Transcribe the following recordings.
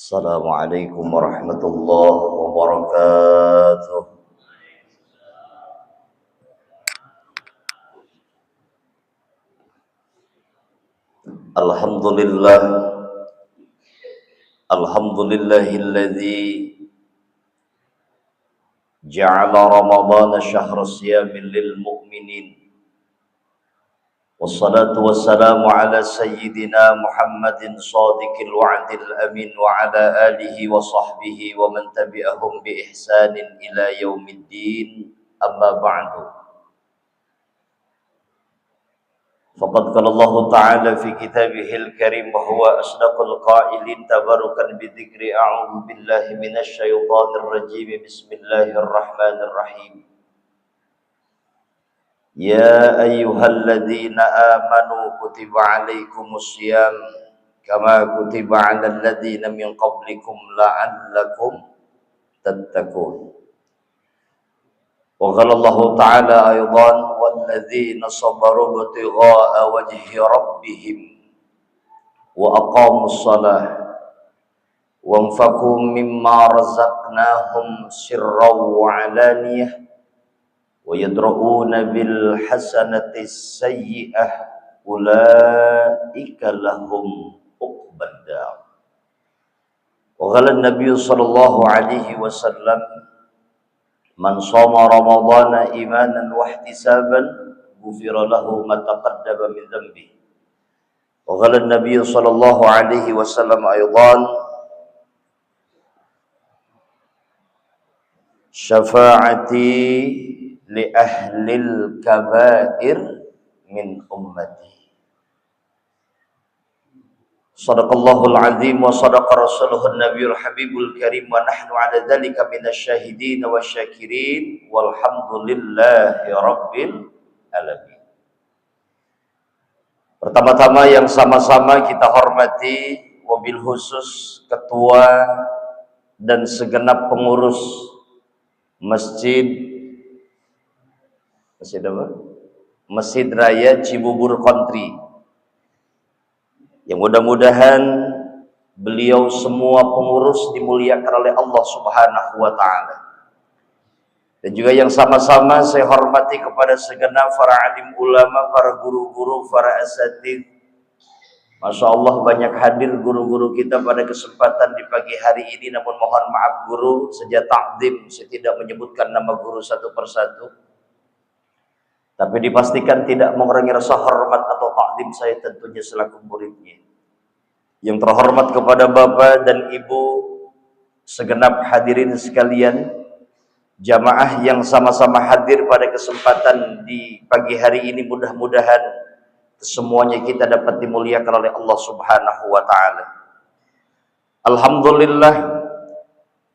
Assalamualaikum warahmatullahi wabarakatuh. Alhamdulillah, alhamdulillahilladzi ja'ala ramadhana syahra siyamin lil mu'minin. Wassalatu wassalamu ala sayyidina Muhammadin sadiqil wa'dil amin wa ala alihi wa sahbihi wa man tabi'ahum bi ihsanin ila yaumiddin. Amma ba'du. Faqad qala Allah Ta'ala fi kitabihil karim wa huwa asdaqul qailin tabarukan bi dzikri a'udzu billahi minasy syaithanir rajim. Bismillahirrahmanirrahim. Ya ayyuhalladzina amanu kutiba alaikumus syiyam kama kutiba 'alal ladzina min qablikum la'allakum tattaqun. Wa qala Allah Ta'ala aidan walladzina sabaru ibtigha'a wajhi rabbihim wa aqamus shalah wa anfaqu mimma razaqnahum sirran wa 'alaniyah wa yadra'una bil hasanati sayyi'ah ulaika lahum uqbad dar. Wa qala an-nabiy sallallahu alaihi wasallam man shoma ramadhana imanan wa ihtisaban ghufira lahu ma taqaddama min dhanbi. Wa qala an-nabiy sallallahu alaihi wasallam aidan syafa'ati li ahlil kabair min ummati. Sadaqallahul azim wa sadaqa rasuluhun nabiyul habibul karim wa nahnu ala dhalika minasyahidin wa syakirin walhamdulillahi rabbil alamin. Pertama-tama yang sama-sama kita hormati wabil khusus ketua dan segenap pengurus Masjid apa? Masjid Raya Cibubur Country, yang mudah-mudahan beliau semua pengurus dimuliakan oleh Allah Subhanahu wa Ta'ala. Dan juga yang sama-sama saya hormati kepada segenap para alim ulama, para guru-guru, para asatidz. Masya Allah banyak hadir guru-guru kita pada kesempatan di pagi hari ini. Namun mohon maaf guru, sejak takdim saya tidak menyebutkan nama guru satu persatu, tapi dipastikan tidak mengurangi rasa hormat atau takdim saya tentunya selaku muridnya. Yang terhormat kepada Bapak dan Ibu, segenap hadirin sekalian, jamaah yang sama-sama hadir pada kesempatan di pagi hari ini, mudah-mudahan semuanya kita dapat dimuliakan oleh Allah Subhanahu wa Ta'ala. Alhamdulillah,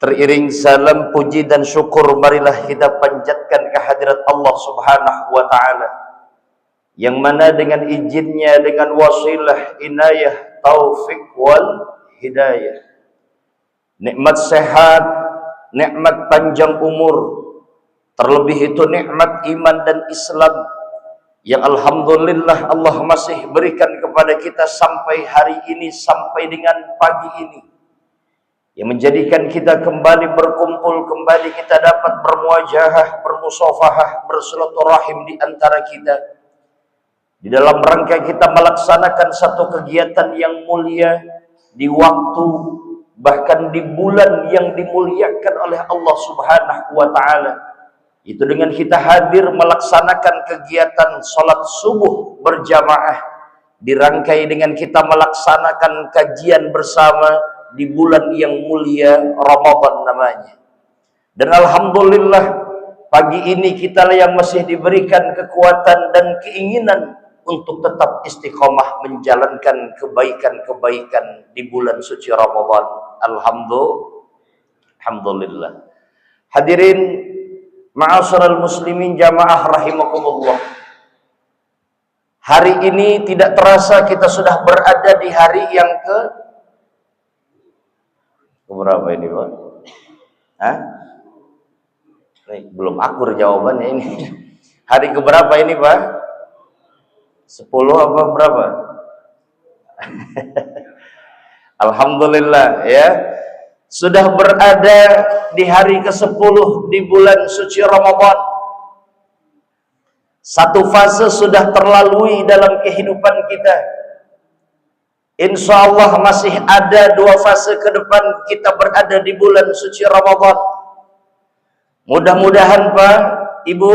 teriring salam puji dan syukur marilah kita panjatkan kehadirat Allah Subhanahu wa Ta'ala, yang mana dengan izinnya, dengan wasilah, inayah, taufik wal hidayah, nikmat sehat, nikmat panjang umur, terlebih itu nikmat iman dan Islam, yang alhamdulillah Allah masih berikan kepada kita sampai hari ini, sampai dengan pagi ini, yang menjadikan kita kembali berkumpul, kembali kita dapat bermuajahah, bermusafahah, bersilaturahim di antara kita, di dalam rangka kita melaksanakan satu kegiatan yang mulia di waktu, bahkan di bulan yang dimuliakan oleh Allah Subhanahu wa Ta'ala. Itu dengan kita hadir melaksanakan kegiatan salat subuh berjamaah, dirangkai dengan kita melaksanakan kajian bersama di bulan yang mulia Ramadan namanya. Dan alhamdulillah pagi ini kita yang masih diberikan kekuatan dan keinginan untuk tetap istiqomah menjalankan kebaikan-kebaikan di bulan suci Ramadan. Alhamdulillah. Hadirin ma'asyiral muslimin jamaah rahimakumullah. Hari ini tidak terasa kita sudah berada di hari yang keberapa ini, Pak? Hah? Nih, belum akur jawabannya ini. Hari keberapa ini, Pak? 10 apa berapa? Alhamdulillah ya. Sudah berada di hari ke-10 di bulan suci Ramadan. Satu fase sudah terlalui dalam kehidupan kita. Insya Allah masih ada 2 fase ke depan kita berada di bulan suci Ramadan. Mudah-mudahan Pak, Ibu,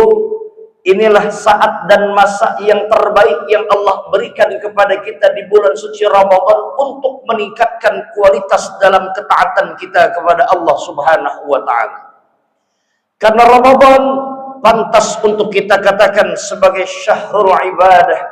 inilah saat dan masa yang terbaik yang Allah berikan kepada kita di bulan suci Ramadan untuk meningkatkan kualitas dalam ketaatan kita kepada Allah Subhanahu wa Ta'ala. Karena Ramadan pantas untuk kita katakan sebagai syahrul ibadah,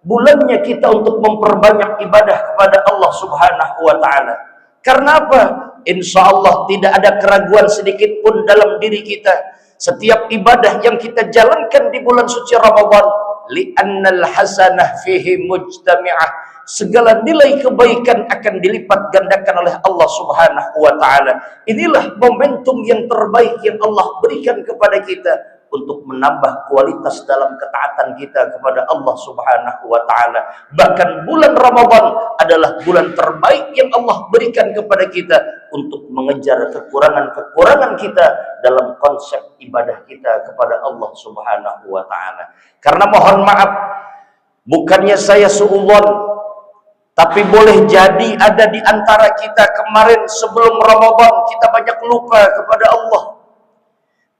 bulannya kita untuk memperbanyak ibadah kepada Allah Subhanahu wa Ta'ala. Karena apa? Insya Allah tidak ada keraguan sedikit pun dalam diri kita. Setiap ibadah yang kita jalankan di bulan suci Ramadan, li'annal hasanah fihi mujtami'ah, segala nilai kebaikan akan dilipat gandakan oleh Allah Subhanahu wa Ta'ala. Inilah momentum yang terbaik yang Allah berikan kepada kita untuk menambah kualitas dalam ketaatan kita kepada Allah Subhanahu wa Ta'ala. Bahkan bulan Ramadan adalah bulan terbaik yang Allah berikan kepada kita untuk mengejar kekurangan-kekurangan kita dalam konsep ibadah kita kepada Allah Subhanahu wa Ta'ala. Karena mohon maaf, bukannya saya suudzon, tapi boleh jadi ada di antara kita kemarin sebelum Ramadan kita banyak lupa kepada Allah.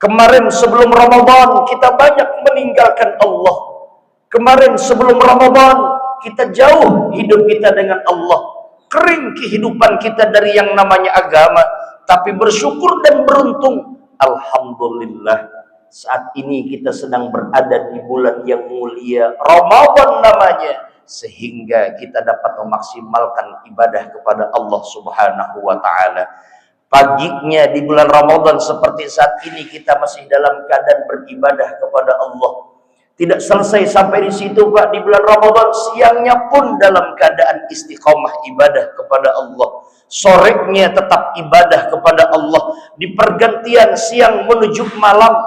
Kemarin sebelum Ramadan kita banyak meninggalkan Allah. Kemarin sebelum Ramadan kita jauh hidup kita dengan Allah. Kering kehidupan kita dari yang namanya agama. Tapi bersyukur dan beruntung, alhamdulillah, saat ini kita sedang berada di bulan yang mulia Ramadan namanya, sehingga kita dapat memaksimalkan ibadah kepada Allah Subhanahu wa Ta'ala. Paginya di bulan Ramadan seperti saat ini kita masih dalam keadaan beribadah kepada Allah. Tidak selesai sampai di situ Pak, di bulan Ramadan siangnya pun dalam keadaan istiqomah ibadah kepada Allah. Sorenya tetap ibadah kepada Allah. Di pergantian siang menuju malam,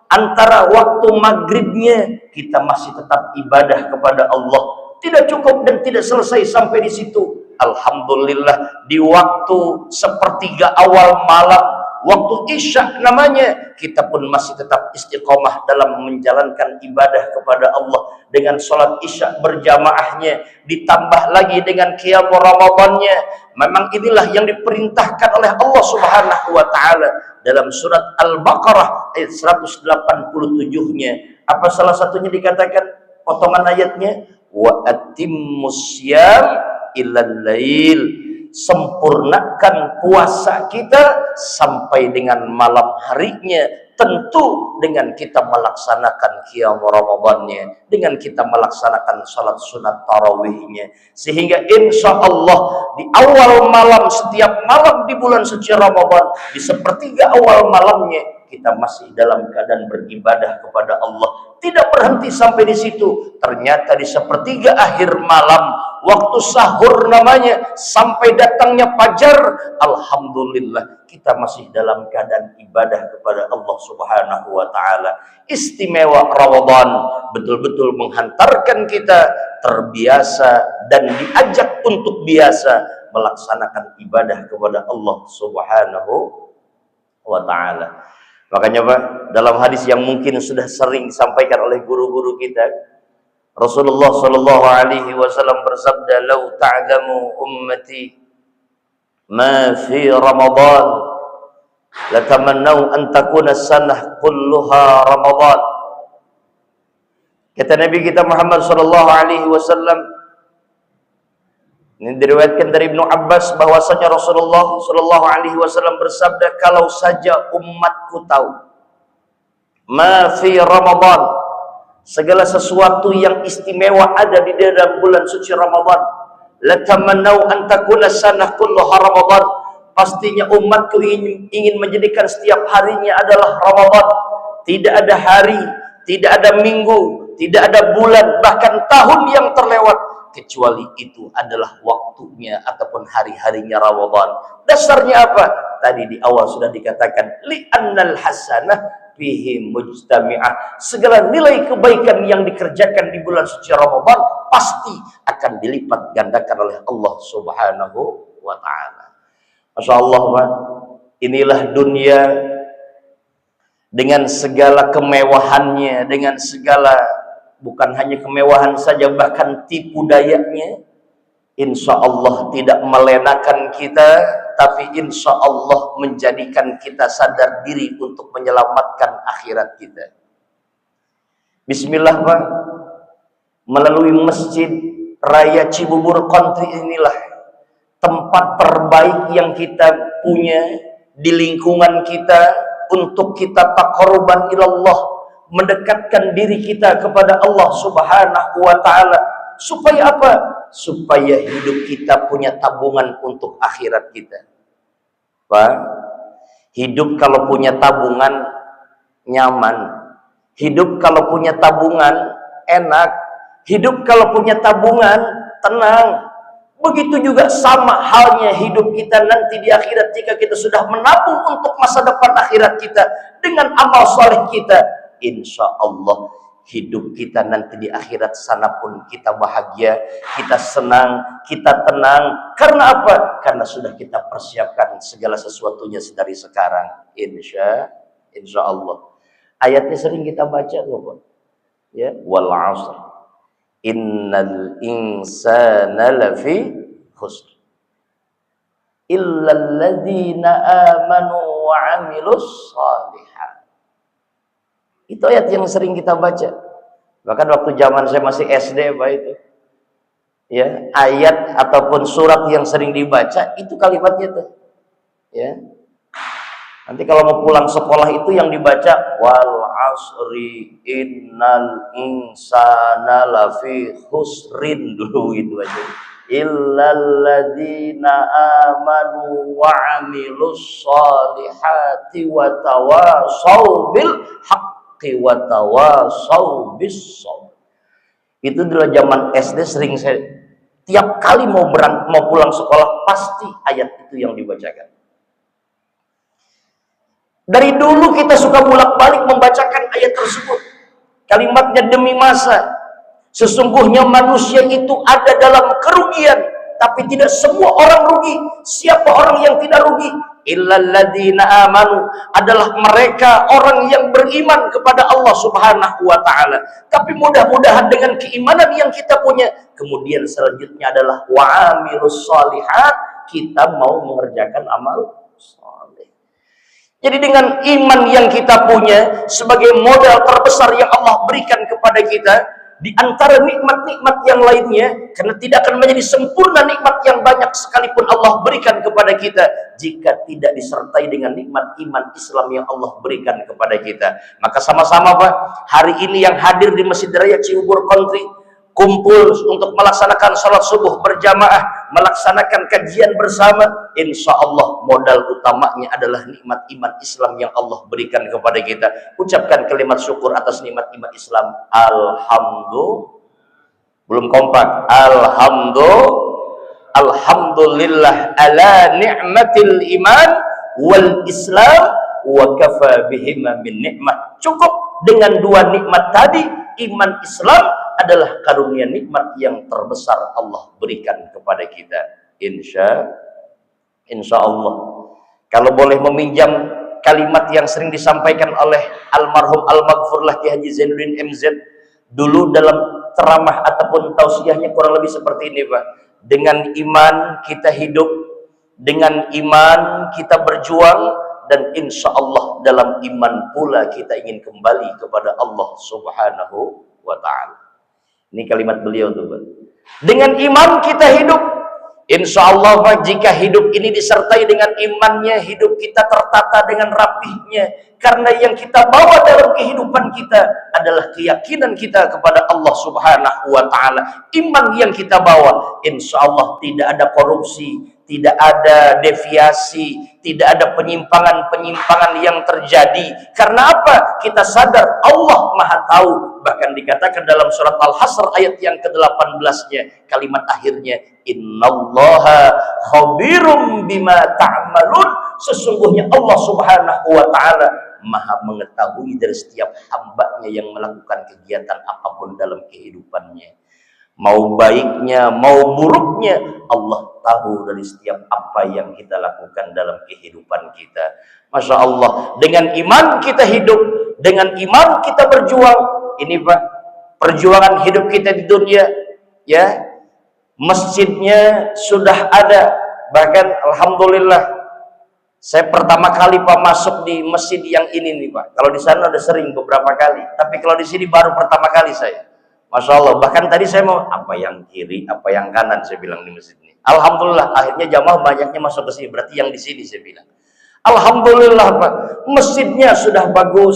antara waktu maghribnya kita masih tetap ibadah kepada Allah. Tidak cukup dan tidak selesai sampai di situ. Alhamdulillah, di waktu sepertiga awal malam, waktu isya namanya, kita pun masih tetap istiqomah dalam menjalankan ibadah kepada Allah dengan sholat isya berjamaahnya, ditambah lagi dengan qiyam Ramadannya. Memang inilah yang diperintahkan oleh Allah Subhanahu wa Ta'ala dalam surat Al-Baqarah ayat 187-nya. Apa salah satunya dikatakan potongan ayatnya? Wa atimmus syiyam ilal lail, sempurnakan puasa kita sampai dengan malam harinya, tentu dengan kita melaksanakan qiyam Ramadannya, dengan kita melaksanakan salat sunat tarawihnya, sehingga insya Allah di awal malam setiap malam di bulan suci Ramadan, di sepertiga awal malamnya kita masih dalam keadaan beribadah kepada Allah. Tidak berhenti sampai di situ. Ternyata di sepertiga akhir malam, waktu sahur namanya, sampai datangnya fajar, alhamdulillah kita masih dalam keadaan ibadah kepada Allah Subhanahu wa Ta'ala. Istimewa Ramadan betul-betul menghantarkan kita terbiasa dan diajak untuk biasa melaksanakan ibadah kepada Allah Subhanahu wa Ta'ala. Makanya Pak, dalam hadis yang mungkin sudah sering disampaikan oleh guru-guru kita, Rasulullah Shallallahu Alaihi Wasallam bersabda, "Lau ta'lamu ummati ma fi Ramadan, latamannau an takuna sanah kulluha Ramadan." Kata Nabi kita Muhammad Shallallahu Alaihi Wasallam, ini diriwayatkan dari Ibnu Abbas bahwasanya Rasulullah Shallallahu Alaihi Wasallam bersabda, kalau saja umatku tahu ma fi Ramadan, segala sesuatu yang istimewa ada di dalam bulan suci Ramadan, latamannau an takuna sanah kulluha Ramadan, pastinya umatku ingin menjadikan setiap harinya adalah Ramadan. Tidak ada hari, tidak ada minggu, tidak ada bulan, bahkan tahun yang terlewat kecuali itu adalah waktunya ataupun hari-harinya Ramadan. Dasarnya apa? Tadi di awal sudah dikatakan, li'annal hasanah fihi mujtami'ah, segala nilai kebaikan yang dikerjakan di bulan suci Ramadan pasti akan dilipat gandakan oleh Allah Subhanahu wa Ta'ala. Masya Allah Pak, Inilah dunia dengan segala kemewahannya, dengan segala, bukan hanya kemewahan saja, bahkan tipu dayanya. Insya Allah tidak melenakan kita, tapi insya Allah menjadikan kita sadar diri untuk menyelamatkan akhirat kita. Bismillah Pak, melalui Masjid Raya Cibubur Country inilah tempat terbaik yang kita punya di lingkungan kita untuk kita taqarruban ilallah, mendekatkan diri kita kepada Allah Subhanahu wa taala. Supaya apa? Supaya hidup kita punya tabungan untuk akhirat kita. Pak, hidup kalau punya tabungan nyaman. Hidup kalau punya tabungan enak. Hidup kalau punya tabungan tenang. Begitu juga sama halnya hidup kita nanti di akhirat jika kita sudah menabung untuk masa depan akhirat kita dengan amal soleh kita. Insya Allah hidup kita nanti di akhirat sana pun kita bahagia, kita senang, kita tenang. Karena apa? Karena sudah kita persiapkan segala sesuatunya dari sekarang. Insya Allah. Ayatnya sering kita baca loh, ya, wal 'asr innal insana lafi khusr illal ladzina amanu wa 'amilus shalihat. Itu ayat yang sering kita baca. Bahkan waktu zaman saya masih SD Pak itu. Ya, ayat ataupun surat yang sering dibaca itu kalimatnya tuh. Ya. Nanti kalau mau pulang sekolah itu yang dibaca wal 'asri innal insana lafi khusrin dulu gitu aja. Illal ladzina amanu wa 'amilus shalihati wa tawashaw bil haqqi wa tawashaw bis sabr. Itu dulu zaman SD sering saya tiap kali mau pulang sekolah pasti ayat itu yang dibacakan. Dari dulu kita suka bolak-balik membacakan ayat tersebut. Kalimatnya demi masa. Sesungguhnya manusia itu ada dalam kerugian, tapi tidak semua orang rugi. Siapa orang yang tidak rugi? Illal ladzina amanu, adalah mereka orang yang beriman kepada Allah Subhanahu wa taala. Tapi mudah-mudahan dengan keimanan yang kita punya, kemudian selanjutnya adalah wa amilus shalihat, kita mau mengerjakan amal saleh. Jadi dengan iman yang kita punya sebagai modal terbesar yang Allah berikan kepada kita, di antara nikmat-nikmat yang lainnya, karena tidak akan menjadi sempurna nikmat yang banyak sekalipun Allah berikan kepada kita jika tidak disertai dengan nikmat iman Islam yang Allah berikan kepada kita. Maka sama-sama Pak, hari ini yang hadir di Masjid Raya Cibubur Country, kumpul untuk melaksanakan salat subuh berjamaah, melaksanakan kajian bersama, insya Allah modal utamanya adalah nikmat iman Islam yang Allah berikan kepada kita. Ucapkan kalimat syukur atas nikmat iman Islam. Alhamdulillah. Belum kompak. Alhamdulillah ala ni'matil iman wal Islam wa kafa bihima min nikmat. Cukup dengan dua nikmat tadi, iman Islam adalah karunia nikmat yang terbesar Allah berikan kepada kita. Insya Allah. Kalau boleh meminjam kalimat yang sering disampaikan oleh almarhum al-maghfurlah Ki Haji Zainuddin MZ dulu dalam ceramah ataupun tausiahnya, kurang lebih seperti ini Pak. Dengan iman kita hidup, dengan iman kita berjuang, dan insya Allah dalam iman pula kita ingin kembali kepada Allah Subhanahu wa ta'ala. Ini kalimat beliau tuh Pak. Dengan iman kita hidup. Insya Allah Pak, jika hidup ini disertai dengan imannya, hidup kita tertata dengan rapihnya. Karena yang kita bawa dalam kehidupan kita adalah keyakinan kita kepada Allah Subhanahu wa ta'ala. Iman yang kita bawa, insya Allah tidak ada korupsi, tidak ada deviasi, tidak ada penyimpangan-penyimpangan yang terjadi. Karena apa? Kita sadar Allah Maha Tahu. Bahkan dikatakan dalam surat Al-Hasr ayat yang ke-18-nya, kalimat akhirnya, innallaha khabirum bima ta'malun. Sesungguhnya Allah Subhanahu wa ta'ala Maha mengetahui dari setiap hambanya yang melakukan kegiatan apapun dalam kehidupannya. Mau baiknya, mau buruknya, Allah tahu dari setiap apa yang kita lakukan dalam kehidupan kita. Masya Allah, dengan iman kita hidup, dengan iman kita berjuang. Ini Pak, perjuangan hidup kita di dunia, ya, masjidnya sudah ada. Bahkan alhamdulillah, saya pertama kali Pak masuk di masjid yang ini nih Pak. Kalau di sana udah sering beberapa kali, tapi kalau di sini baru pertama kali saya. Masya Allah, bahkan tadi saya mau apa yang kiri, apa yang kanan, saya bilang di masjid ini. Alhamdulillah, akhirnya jamaah banyaknya masuk ke sini, berarti yang di sini saya bilang. Alhamdulillah Pak, masjidnya sudah bagus,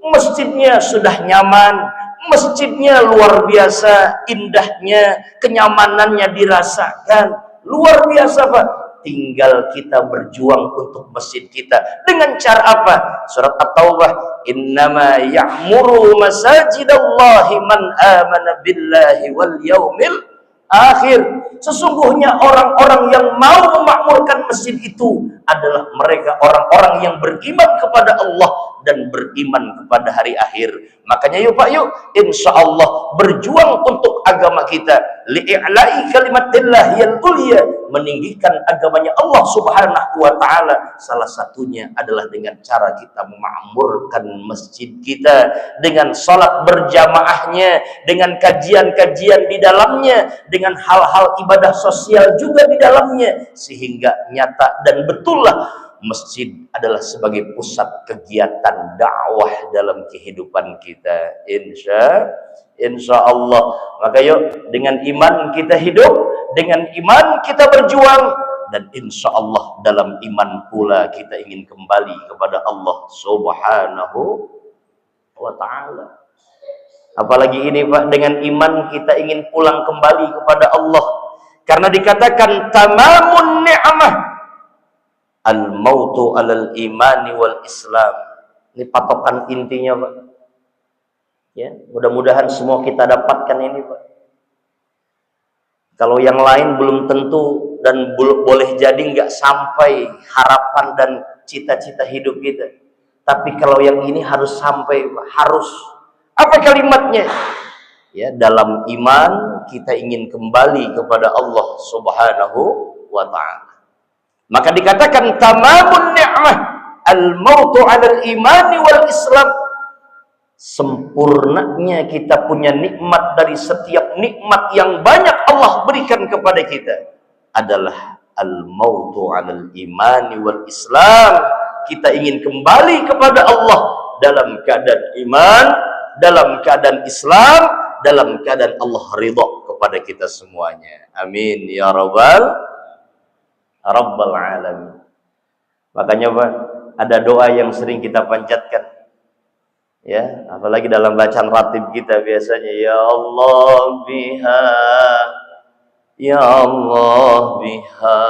masjidnya sudah nyaman, masjidnya luar biasa, indahnya, kenyamanannya dirasakan, luar biasa Pak. Tinggal kita berjuang untuk masjid kita. Dengan cara apa? Surat At-Taubah, innama ya'muru masajidallahi man amana billahi wal yaumil akhir. Sesungguhnya orang-orang yang mau memakmurkan masjid itu adalah mereka orang-orang yang beriman kepada Allah dan beriman kepada hari akhir. Makanya yuk Pak, yuk insya Allah berjuang untuk agama kita, li'i'la'i kalimatillah yang ulia, meninggikan agamanya Allah subhanahu wa ta'ala. Salah satunya adalah dengan cara kita memakmurkan masjid kita, dengan salat berjamaahnya, dengan kajian-kajian di dalamnya, dengan hal-hal ibadah sosial juga di dalamnya, sehingga nyata dan betullah masjid adalah sebagai pusat kegiatan dakwah dalam kehidupan kita. Insya Allah. Maka yuk, dengan iman kita hidup, dengan iman kita berjuang, dan insya Allah dalam iman pula kita ingin kembali kepada Allah subhanahu wa ta'ala. Apalagi ini Pak, dengan iman kita ingin pulang kembali kepada Allah, karena dikatakan tamamun ni'mah al-mautu alal imani wal islam. Ini patokan intinya Pak, ya, mudah-mudahan semua kita dapatkan ini Pak. Kalau yang lain belum tentu dan boleh jadi nggak sampai harapan dan cita-cita hidup kita, tapi kalau yang ini harus sampai Pak. Harus. Apa kalimatnya? Ya, dalam iman kita ingin kembali kepada Allah subhanahu wa ta'ala. Maka dikatakan tamamun ni'mah al-mautu 'alal imani wal islam. Sempurnanya kita punya nikmat dari setiap nikmat yang banyak Allah berikan kepada kita adalah al-mautu 'alal imani wal islam. Kita ingin kembali kepada Allah dalam keadaan iman, dalam keadaan Islam, dalam keadaan Allah ridha kepada kita semuanya. Amin ya rabbal alamin. Makanya Pak, ada doa yang sering kita panjatkan, ya, apalagi dalam bacaan ratib kita biasanya, ya Allah biha, ya Allah biha,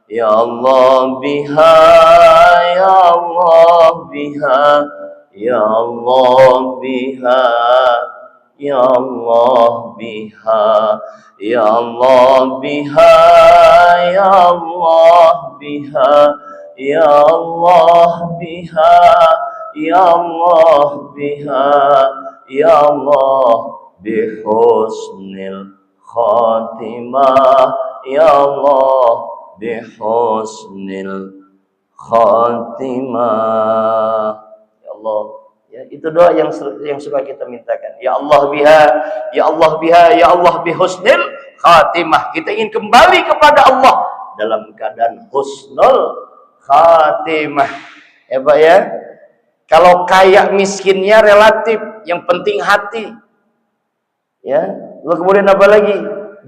ya Allah biha, ya Allah biha, ya Allah biha, ya Allah biha, ya Allah biha, ya Allah biha, ya Allah biha, ya Allah biha, ya Allah bihusnil khatimah, ya Allah bihusnil khatimah. Ya Allah, ya, itu doa yang suka kita mintakan. Ya Allah biha, ya Allah biha, ya Allah bihusnil khatimah. Kita ingin kembali kepada Allah dalam keadaan husnul khatimah. Ya Pak ya. Kalau kaya miskinnya relatif, yang penting hati. Ya, lalu kemudian apa lagi?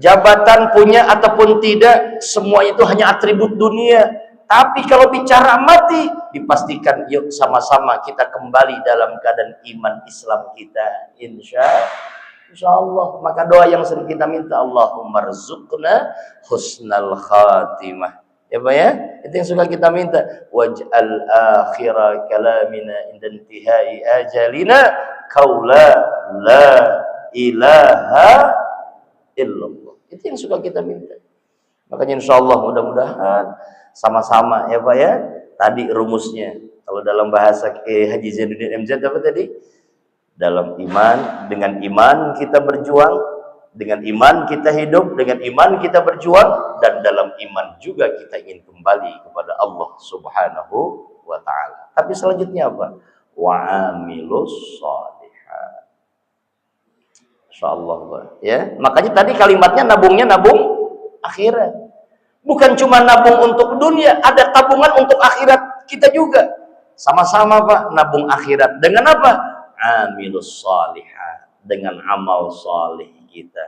Jabatan punya ataupun tidak, semua itu hanya atribut dunia. Tapi kalau bicara mati, dipastikan yuk sama-sama kita kembali dalam keadaan iman Islam kita. Insya Allah. Maka doa yang sering kita minta, Allahumma rzuqna husnal khatimah. Ya Pak ya, itu yang suka kita minta. Waj'al akhira kalamina inda intihai ajalina qaula la ilaha illallah. Itu yang suka kita minta. Makanya insya Allah mudah-mudahan sama-sama ya Pak ya. Tadi rumusnya, kalau dalam bahasa Haji Zainuddin MZ apa tadi? Dalam iman, dengan iman kita berjuang, Dengan iman kita hidup, dengan iman kita berjuang, dan dalam iman juga kita ingin kembali kepada Allah Subhanahu wa ta'ala. Tapi selanjutnya apa? Wa amilus shalihat. Insyaallah, ya. Makanya tadi kalimatnya nabung akhirat. Bukan cuma nabung untuk dunia, ada tabungan untuk akhirat kita juga. Sama-sama Pak, nabung akhirat. Dengan apa? Amilus shalihat, dengan amal salih kita.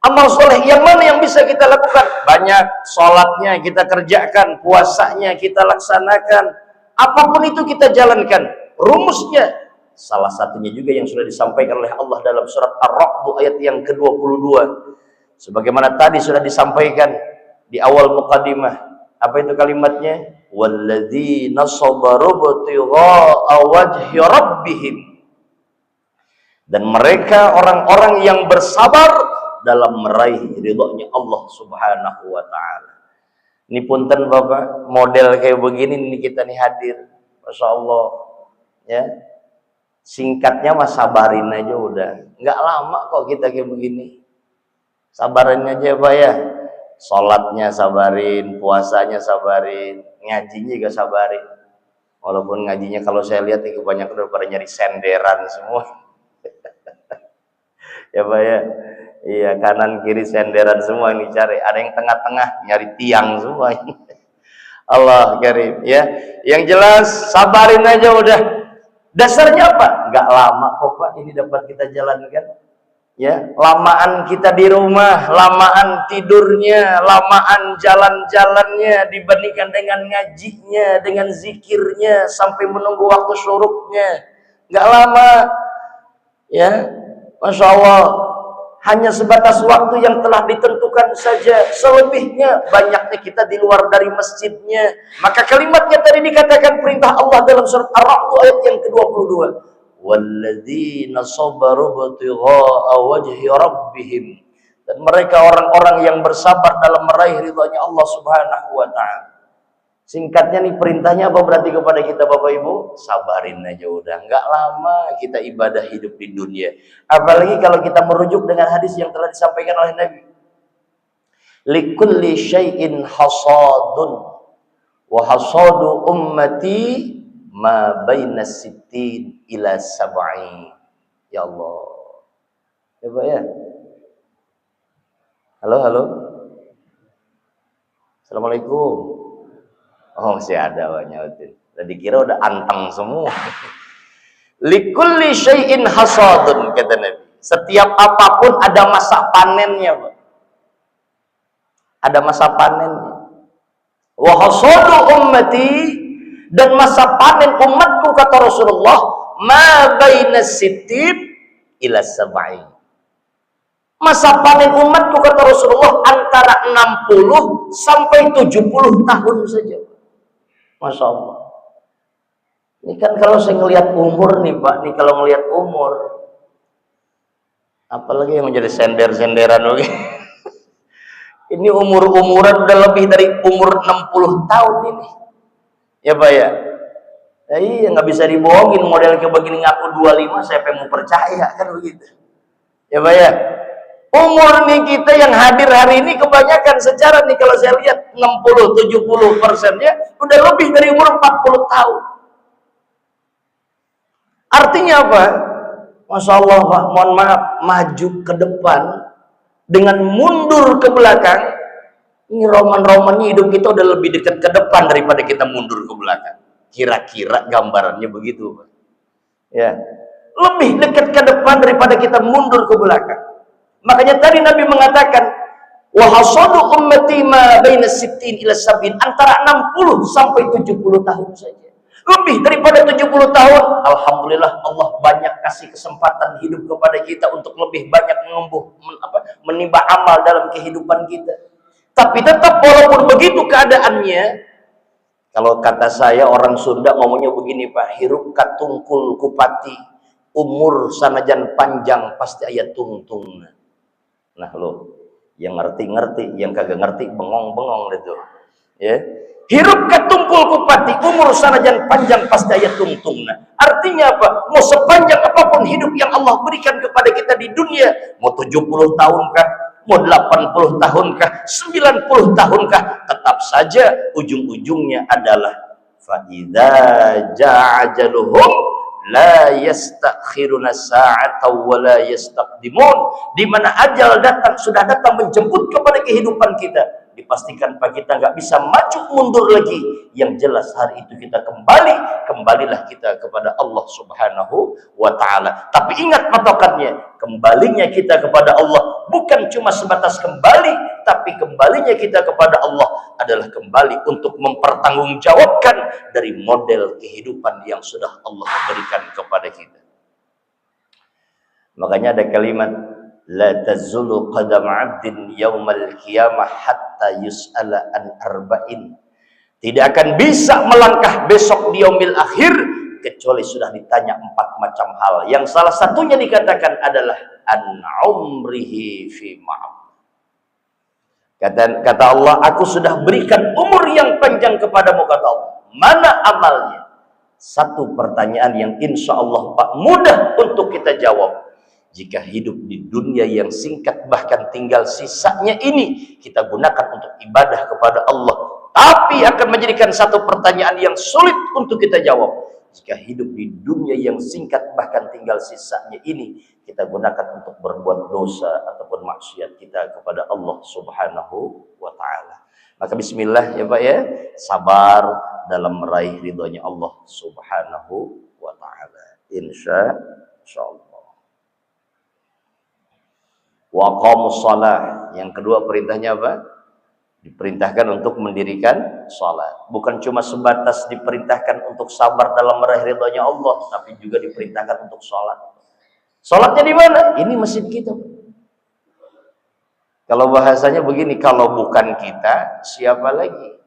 Amal soleh yang mana yang bisa kita lakukan? Banyak. Sholatnya kita kerjakan, puasanya kita laksanakan, apapun itu kita jalankan. Rumusnya salah satunya juga yang sudah disampaikan oleh Allah dalam surat Ar-Ra'd ayat yang ke-22. Sebagaimana tadi sudah disampaikan di awal muqaddimah. Apa itu kalimatnya? Walladzina sabaru ibtigha'a wajhi rabbihim. Dan mereka orang-orang yang bersabar dalam meraih ridhonya Allah Subhanahu wa ta'ala. Ini punten Bapak, model kayak begini nih kita nih hadir. Masya Allah, ya. Singkatnya mah sabarin aja udah. Nggak lama kok kita kayak begini. Sabarin aja Pak ya. Sholatnya sabarin, puasanya sabarin, ngajinya juga sabarin. Walaupun ngajinya kalau saya lihat ini kebanyakan udah pada nyari senderan semua. Ya Pak ya, iya, kanan kiri senderan semua ini cari. Ada yang tengah-tengah nyari tiang semua ini. Allah karim ya. Yang jelas sabarin aja udah. Dasarnya apa? Nggak lama kok Pak ini dapat kita jalankan. Ya, lamaan kita di rumah, lamaan tidurnya, lamaan jalan-jalannya dibandingkan dengan ngajinya, dengan zikirnya sampai menunggu waktu syuruknya. Nggak lama. Ya. Masya Allah, hanya sebatas waktu yang telah ditentukan saja. Selebihnya banyaknya kita di luar dari masjidnya. Maka kalimatnya tadi dikatakan perintah Allah dalam surat Ar-Ra'd ayat yang ke-22. Walladzina sabaru ibtigha'a wajhi rabbihim. Dan mereka orang-orang yang bersabar dalam meraih ridhonya Allah Subhanahu wa ta'ala. Singkatnya nih perintahnya apa berarti kepada kita Bapak Ibu? Sabarin aja udah. Nggak lama kita ibadah hidup di dunia. Apalagi kalau kita merujuk dengan hadis yang telah disampaikan oleh Nabi. Likulli syai'in hasadun. Wa hasadu ummati ma baina sittin ila sab'in. Ya Allah. Ya Pak ya. Halo, halo. Assalamualaikum. Oh masih ada banyak. Tadi kira udah anteng semua. Likulli syai'in hasadun kata Nabi. Setiap apapun ada masa panennya, Pak. Ada masa panennya. Wa hasadu ummati, dan masa panen umatku kata Rasulullah ma baina sittin ila sab'in. Masa panen umatku kata Rasulullah antara 60 sampai 70 tahun saja. Masya Allah. Ini kan kalau saya ngelihat umur nih Pak, nih kalau ngelihat umur, apalagi yang menjadi sender-senderan lagi. Ini umur-umuran udah lebih dari umur 60 tahun ini. Ya Pak ya. Ya iya, nggak bisa dibohongin model kayak begini ngaku 25, saya mau percaya kan begitu. Ya Pak ya. Umur nih kita yang hadir hari ini kebanyakan secara nih kalau saya lihat 60-70% udah lebih dari umur 40 tahun. Artinya apa? Masya Allah Pak, mohon maaf, maju ke depan dengan mundur ke belakang. Ini roman-romannya hidup kita udah lebih dekat ke depan daripada kita mundur ke belakang. Kira-kira gambarannya begitu Pak. Ya, lebih dekat ke depan daripada kita mundur ke belakang. Makanya tadi Nabi mengatakan wa hasadu ummati ma baina sittin ila sab'in, antara 60 sampai 70 tahun saja. Lebih daripada 70 tahun, alhamdulillah Allah banyak kasih kesempatan hidup kepada kita untuk lebih banyak menimba amal dalam kehidupan kita. Tapi tetap walaupun begitu keadaannya, kalau kata saya orang Sunda ngomongnya begini Pak, hirup katungkul kupati, umur sanajan panjang pasti aya tungtung. Nah lo, yang ngerti-ngerti, yang kagak ngerti bengong-bengong gitu. Ya. Hirup katumpul kupati, umur sanajan panjang pasti aya tungtungna. Artinya apa? Mau sepanjang apapun hidup yang Allah berikan kepada kita di dunia, mau 70 tahun kah, mau 80 tahun kah, 90 tahun kah, tetap saja ujung-ujungnya adalah fa idza jaa ajaluhum la yastakhiruna sa'atan wa la yastaqdimun. Di mana ajal datang, sudah datang menjemput kepada kehidupan kita, dipastikan Pak kita nggak bisa maju mundur lagi. Yang jelas hari itu kita kembalilah kita kepada Allah Subhanahu wa Ta'ala. Tapi ingat patokannya, kembalinya kita kepada Allah bukan cuma sebatas kembali, tapi kembalinya kita kepada Allah adalah kembali untuk mempertanggungjawabkan dari model kehidupan yang sudah Allah berikan kepada kita. Makanya ada kalimat la tazulu qadam 'abdin yaumal qiyamah hatta yus'ala an arba'in. Tidak akan bisa melangkah besok di yaumil akhir kecuali sudah ditanya 4 macam hal. Yang salah satunya dikatakan adalah an umrihi fi ma'am. Kata Allah, aku sudah berikan umur yang panjang kepadamu, kata Allah. Mana amalnya? Satu pertanyaan yang insya Allah Pak mudah untuk kita jawab. Jika hidup di dunia yang singkat, bahkan tinggal sisanya ini kita gunakan untuk ibadah kepada Allah, tapi akan menjadikan satu pertanyaan yang sulit untuk kita jawab. Jika hidup di dunia yang singkat, bahkan tinggal sisanya ini kita gunakan untuk berbuat dosa ataupun maksiat kita kepada Allah Subhanahu wa Ta'ala. Maka bismillah ya Pak ya, sabar dalam meraih ridhonya Allah Subhanahu wa Ta'ala. Insya Allah. Wa qamus shalah. Yang kedua perintahnya apa? Diperintahkan untuk mendirikan salat. Bukan cuma sebatas diperintahkan untuk sabar dalam meraih ridhonya Allah, tapi juga diperintahkan untuk salat. Salatnya di mana? Ini masjid kita. Kalau bahasanya begini, kalau bukan kita, siapa lagi?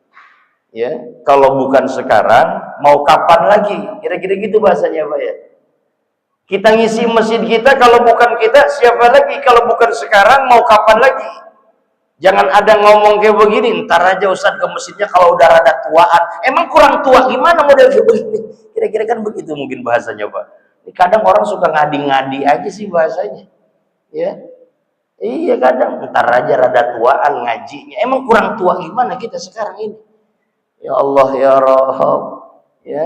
Ya, kalau bukan sekarang, mau kapan lagi? Kira-kira gitu bahasanya Pak ya. Kita ngisi masjid kita, kalau bukan kita, siapa lagi? Kalau bukan sekarang, mau kapan lagi? Jangan ada ngomong kayak begini, ntar aja Ustaz ke masjidnya kalau udah rada tuaan. Emang kurang tua gimana model kayak begini? Kira-kira kan begitu mungkin bahasanya Pak. Kadang orang suka ngadi-ngadi aja sih bahasanya. Ya, iya kadang, ntar aja rada tuaan ngajinya. Emang kurang tua gimana kita sekarang ini? Ya Allah ya Rabb. Ya.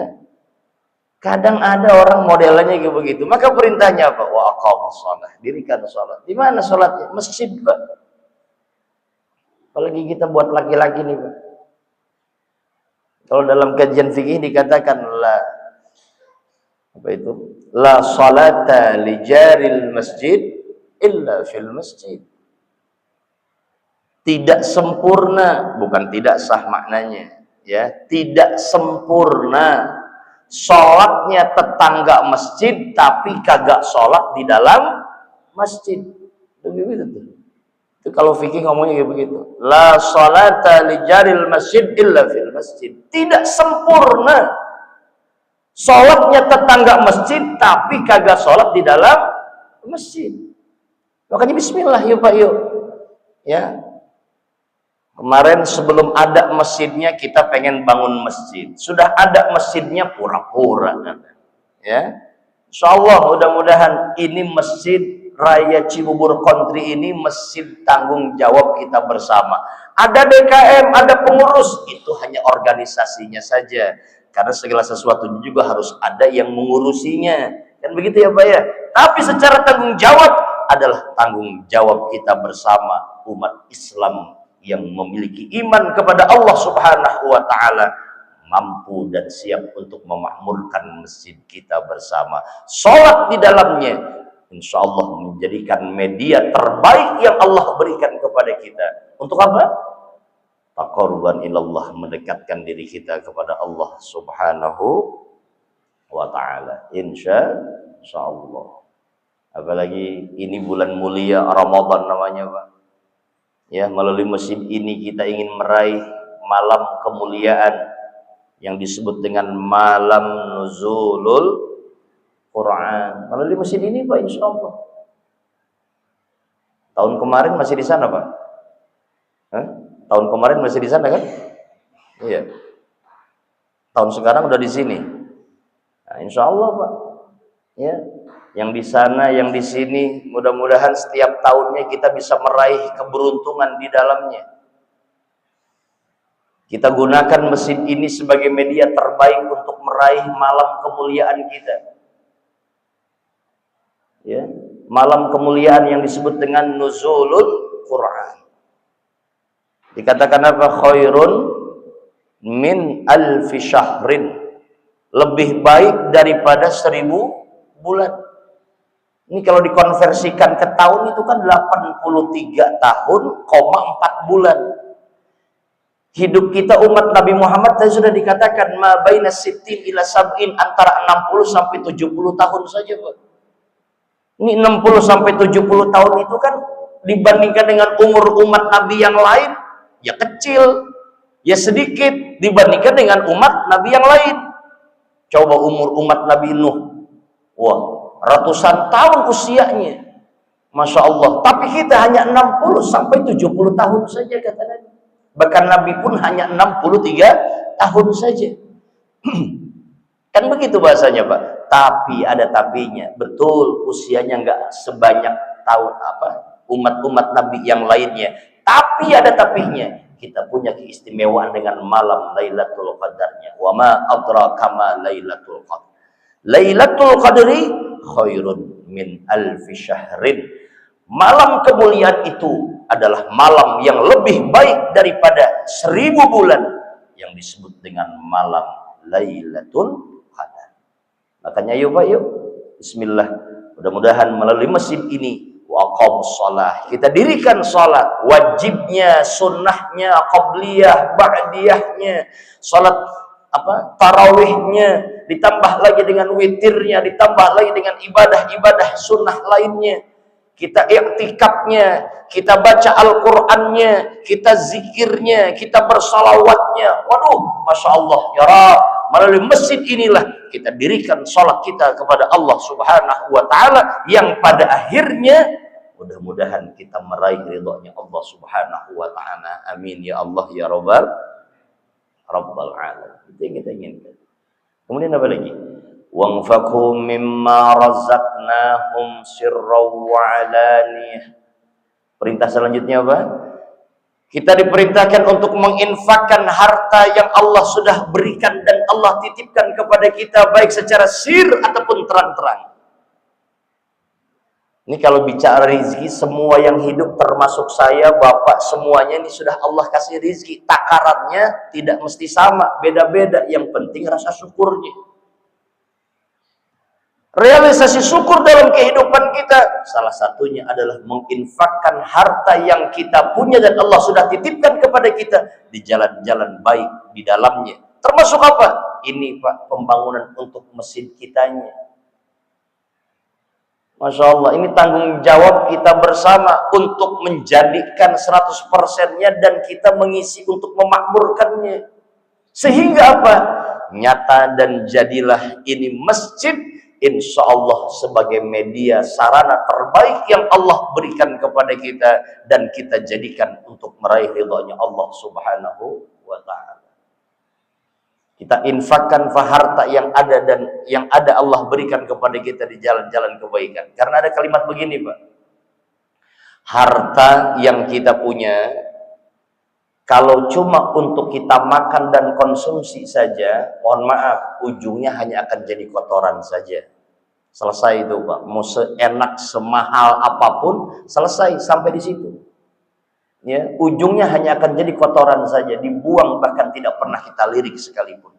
Kadang ada orang modelnya kayak begitu. Maka perintahnya apa? Wa aqamus shalah, dirikan salat. Di mana salatnya? Masjid Pak. Apalagi kita buat laki-laki nih Pak. Kalau dalam kajian fikih dikatakan la salata li jaril masjid illa fil masjid. Tidak sempurna, bukan tidak sah maknanya, ya. Tidak sempurna salatnya tetangga masjid tapi kagak salat di dalam masjid. Begitu tuh. Itu kalau fikih ngomongnya kayak begitu. La salata li jaril masjid illa fil masjid. Tidak sempurna salatnya tetangga masjid tapi kagak salat di dalam masjid. Makanya bismillah yuk Pak yuk. Ya. Kemarin sebelum ada masjidnya kita pengen bangun masjid. Sudah ada masjidnya pura-pura kan. Ya. Insyaallah mudah-mudahan ini masjid Raya Cibubur Country ini masjid tanggung jawab kita bersama. Ada DKM, ada pengurus, itu hanya organisasinya saja. Karena segala sesuatu juga harus ada yang mengurusinya. Kan begitu ya Pak ya? Tapi secara tanggung jawab adalah tanggung jawab kita bersama umat Islam yang memiliki iman kepada Allah Subhanahu wa Ta'ala, mampu dan siap untuk memakmurkan masjid kita bersama. Salat di dalamnya insya Allah menjadikan media terbaik yang Allah berikan kepada kita. Untuk apa? Taqarruban ilallah, mendekatkan diri kita kepada Allah Subhanahu wa Ta'ala. Insya Allah. Apalagi ini bulan mulia Ramadan namanya Pak. Ya, melalui masjid ini kita ingin meraih malam kemuliaan yang disebut dengan malam nuzulul Quran. Melalui masjid ini Pak, insya Allah. Tahun kemarin masih di sana Pak. Tahun kemarin masih di sana kan? Iya. Tahun sekarang udah di sini. Nah, insya Allah Pak, ya, yang di sana, yang di sini, mudah-mudahan setiap tahunnya kita bisa meraih keberuntungan di dalamnya. Kita gunakan mesin ini sebagai media terbaik untuk meraih malam kemuliaan kita. Ya, malam kemuliaan yang disebut dengan nuzulul Quran. Dikatakan apa? Khairun min alfi syahrin. Lebih baik daripada 1000 bulan. Ini kalau dikonversikan ke tahun itu kan 83 tahun, 4 bulan. Hidup kita umat Nabi Muhammad tadi sudah dikatakan ma baina sittin ila sab'in, antara 60 sampai 70 tahun saja, Pak. Ini 60 sampai 70 tahun itu kan dibandingkan dengan umur umat Nabi yang lain, ya kecil, ya sedikit dibandingkan dengan umat Nabi yang lain. Coba umur umat Nabi Nuh, wah, ratusan tahun usianya, Masya Allah. Tapi kita hanya 60 sampai 70 tahun saja kata Nabi. Bahkan Nabi pun hanya 63 tahun saja. Kan begitu bahasanya Pak. Tapi ada tapinya. Betul, usianya nggak sebanyak tahun umat-umat Nabi yang lainnya. Tapi ada tapinya. Kita punya keistimewaan dengan malam Lailatul Qadarnya. Wa ma adraka ma Lailatul Qadar. Lailatul Qadri khairun min alfi syahrin. Malam kemuliaan itu adalah malam yang lebih baik daripada 1000 bulan, yang disebut dengan malam Lailatul Qadar. Makanya yuk Pak, yuk bismillah, mudah-mudahan melalui mesin ini waqamus shalah, kita dirikan salat wajibnya, sunnahnya, qabliyah, ba'diyahnya, salat tarawihnya, ditambah lagi dengan witirnya, ditambah lagi dengan ibadah-ibadah sunnah lainnya. Kita iktikafnya, kita baca Al-Qur'annya, kita zikirnya, kita bersalawatnya. Waduh, Masya Allah, ya Rab, melalui masjid inilah kita dirikan sholat kita kepada Allah Subhanahu wa Ta'ala, yang pada akhirnya mudah-mudahan kita meraih ridhonya Allah Subhanahu wa Ta'ala. Amin ya Allah ya Rabbal alamin. Itu yang kita inginkan. Kemudian apa lagi? Wanfaqu mimma razaqnahum sirran wa alaniyah. Perintah selanjutnya apa? Kita diperintahkan untuk menginfakkan harta yang Allah sudah berikan dan Allah titipkan kepada kita, baik secara sir ataupun terang-terang. Ini kalau bicara rizki, semua yang hidup termasuk saya, Bapak, semuanya ini sudah Allah kasih rizki. Takarannya tidak mesti sama, beda-beda. Yang penting rasa syukurnya. Realisasi syukur dalam kehidupan kita, salah satunya adalah menginfakkan harta yang kita punya dan Allah sudah titipkan kepada kita di jalan-jalan baik di dalamnya. Termasuk apa? Ini Pak, pembangunan untuk mesin kitanya. Masya Allah, ini tanggung jawab kita bersama untuk menjadikan 100%-nya dan kita mengisi untuk memakmurkannya. Sehingga apa? Nyata dan jadilah ini masjid, insya Allah sebagai media sarana terbaik yang Allah berikan kepada kita dan kita jadikan untuk meraih ridhonya Allah Subhanahu wa Ta'ala. Kita infakkan harta yang ada dan yang ada Allah berikan kepada kita di jalan-jalan kebaikan. Karena ada kalimat begini Pak, harta yang kita punya kalau cuma untuk kita makan dan konsumsi saja, mohon maaf, ujungnya hanya akan jadi kotoran saja. Selesai itu Pak. Mau seenak, semahal apapun, selesai sampai di situ. Ya, ujungnya hanya akan jadi kotoran saja, dibuang, bahkan tidak pernah kita lirik sekalipun.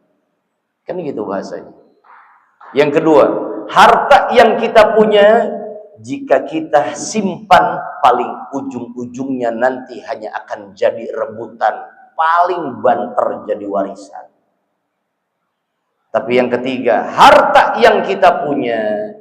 Kan gitu bahasanya. Yang kedua, harta yang kita punya, jika kita simpan, paling ujung-ujungnya nanti hanya akan jadi rebutan, paling banter jadi warisan. Tapi yang ketiga, harta yang kita punya,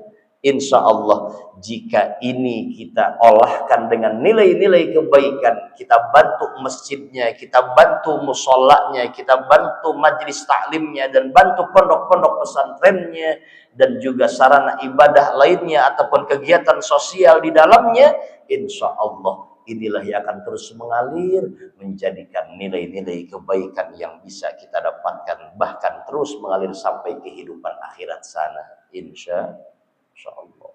insya Allah jika ini kita olahkan dengan nilai-nilai kebaikan, kita bantu masjidnya, kita bantu musholanya, kita bantu majelis taklimnya, dan bantu pondok-pondok pesantrennya, dan juga sarana ibadah lainnya ataupun kegiatan sosial di dalamnya, insya Allah inilah yang akan terus mengalir, menjadikan nilai-nilai kebaikan yang bisa kita dapatkan, bahkan terus mengalir sampai kehidupan akhirat sana, insya Allah.